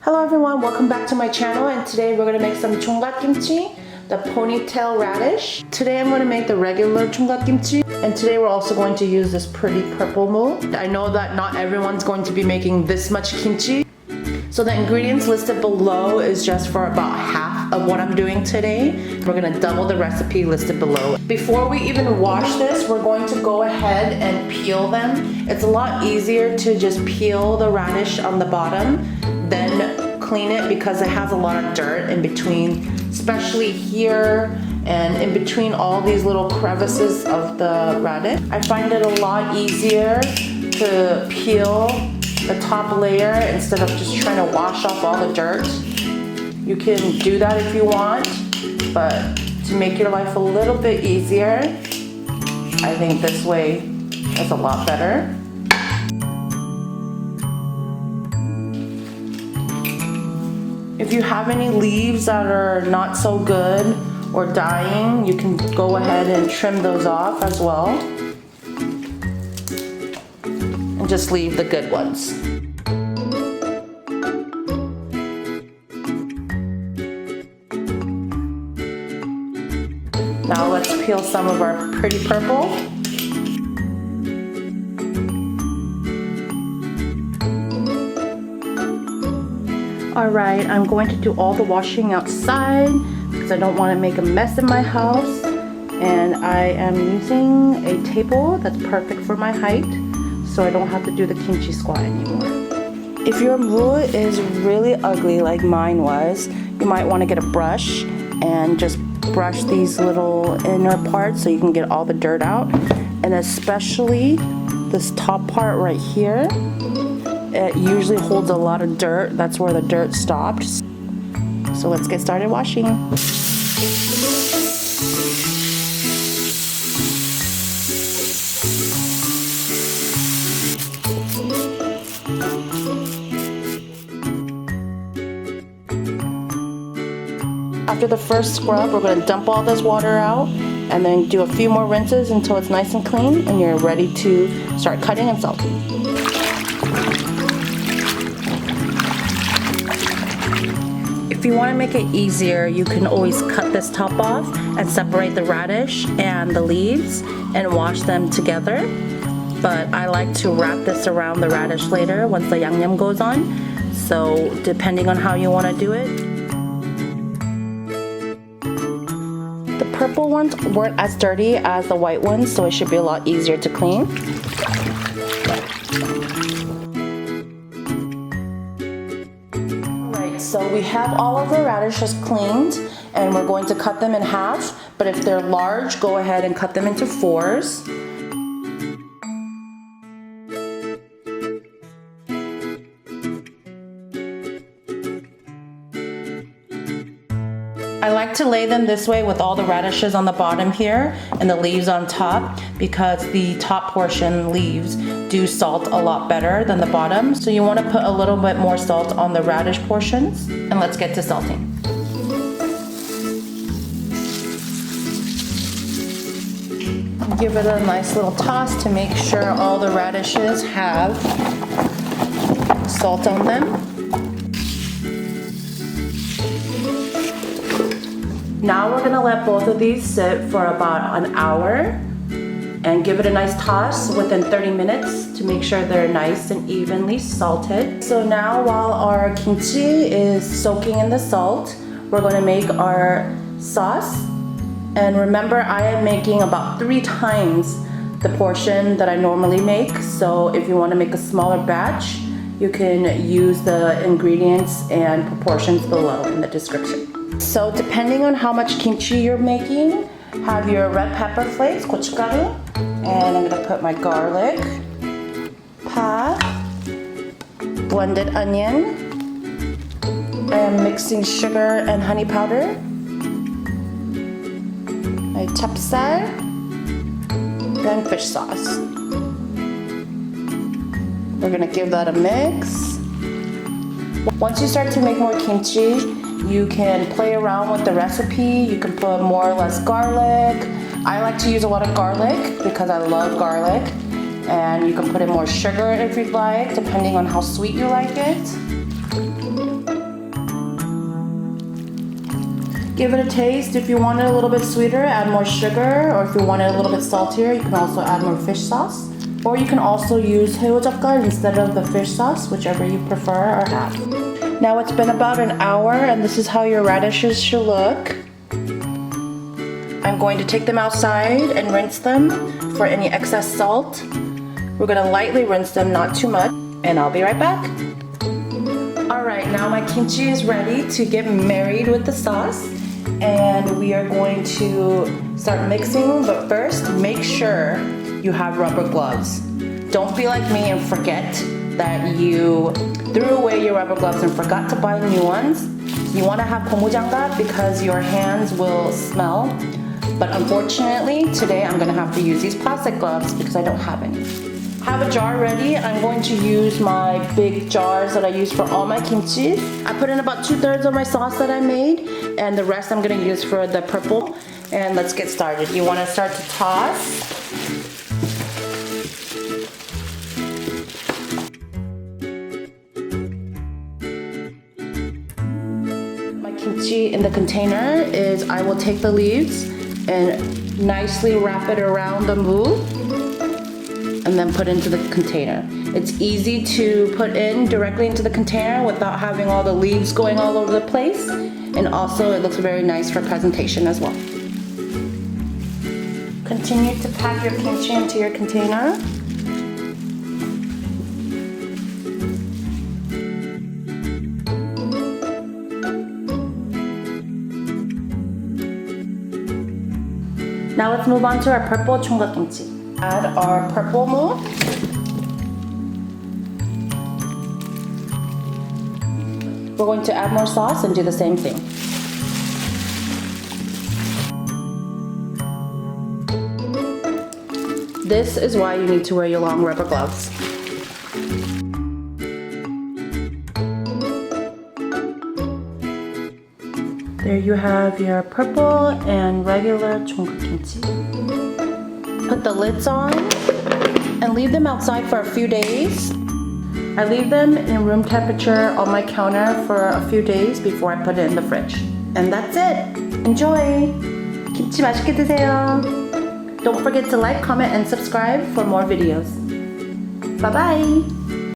Hello everyone, welcome back to my channel, and today we're going to make some 총각김치, the ponytail radish. Today I'm going to make the regular 총각김치, and today we're also going to use this pretty purple mu. I know that not everyone's going to be making this much kimchi, so the ingredients listed below is just for about half of what I'm doing today. We're going to double the recipe listed below. Before we even wash this, we're going to go ahead and peel them. It's a lot easier to just peel the radish on the bottom then clean it because it has a lot of dirt in between, especially here and in between all these little crevices of the radish. I find it a lot easier to peel the top layer instead of just trying to wash off all the dirt. You can do that if you want, but to make your life a little bit easier, I think this way is a lot better. If you have any leaves that are not so good or dying, you can go ahead and trim those off as well. And just leave the good ones. Now let's peel some of our pretty purple. Alright, I'm going to do all the washing outside because I don't want to make a mess in my house, and I am using a table that's perfect for my height so I don't have to do the kimchi squat anymore. If your mu is really ugly like mine was, you might want to get a brush and just brush these little inner parts so you can get all the dirt out, and especially this top part right here. It usually holds a lot of dirt. That's where the dirt stopped. So let's get started washing. After the first scrub, we're going to dump all this water out and then do a few more rinses until it's nice and clean and you're ready to start cutting and salting. If you want to make it easier, you can always cut this top off and separate the radish and the leaves and wash them together. But I like to wrap this around the radish later once the yangnyeom goes on. So depending on how you want to do it. The purple ones weren't as dirty as the white ones, so it should be a lot easier to clean. So we have all of the radishes cleaned and we're going to cut them in half, but if they're large, go ahead and cut them into fours. I like to lay them this way with all the radishes on the bottom here and the leaves on top because the top portion leaves do salt a lot better than the bottom. So you want to put a little bit more salt on the radish portions, and let's get to salting. Give it a nice little toss to make sure all the radishes have salt on them. Now we're gonna let both of these sit for about an hour and give it a nice toss within 30 minutes to make sure they're nice and evenly salted. So now while our kimchi is soaking in the salt, we're gonna make our sauce. And remember, I am making about 3 times the portion that I normally make. So if you wanna make a smaller batch, you can use the ingredients and proportions below in the description. So depending on how much kimchi you're making, have your red pepper flakes, gochugaru, and I'm gonna put my garlic, pa, blended onion. I am mixing sugar and honey powder, my chapsal, and fish sauce. We're gonna give that a mix. Once you start to make more kimchi, you can play around with the recipe. You can put more or less garlic. I like to use a lot of garlic because I love garlic. And you can put in more sugar if you'd like, depending on how sweet you like it. Give it a taste. If you want it a little bit sweeter, add more sugar, or if you want it a little bit saltier, you can also add more fish sauce. Or you can also use 새우젓갈 instead of the fish sauce, whichever you prefer or have. Now it's been about an hour and this is how your radishes should look. I'm going to take them outside and rinse them for any excess salt. We're gonna lightly rinse them, not too much, and I'll be right back. Alright, now my kimchi is ready to get married with the sauce. And we are going to start mixing, but first make sure you have rubber gloves. Don't be like me and forget that you threw away your rubber gloves and forgot to buy new ones. You want to have 고무장갑 because your hands will smell. But unfortunately, today I'm going to have to use these plastic gloves because I don't have any. Have a jar ready. I'm going to use my big jars that I use for all my kimchi. I put in about 2/3 of my sauce that I made, and the rest I'm going to use for the purple. And let's get started. You want to start to toss. My kimchi in the container is I will take the leaves and nicely wrap it around the mu and then put into the container. It's easy to put in directly into the container without having all the leaves going all over the place, and also it looks very nice for presentation as well. Continue to pack your kimchi into your container. Now let's move on to our purple 총각김치. Add our purple mu. We're going to add more sauce and do the same thing. This is why you need to wear your long rubber gloves. There you have your purple and regular 총각김치. Put the lids on and leave them outside for a few days. I leave them in room temperature on my counter for a few days before I put it in the fridge. And that's it. Enjoy! 김치 맛있게 드세요. Don't forget to like, comment, and subscribe for more videos. Bye bye!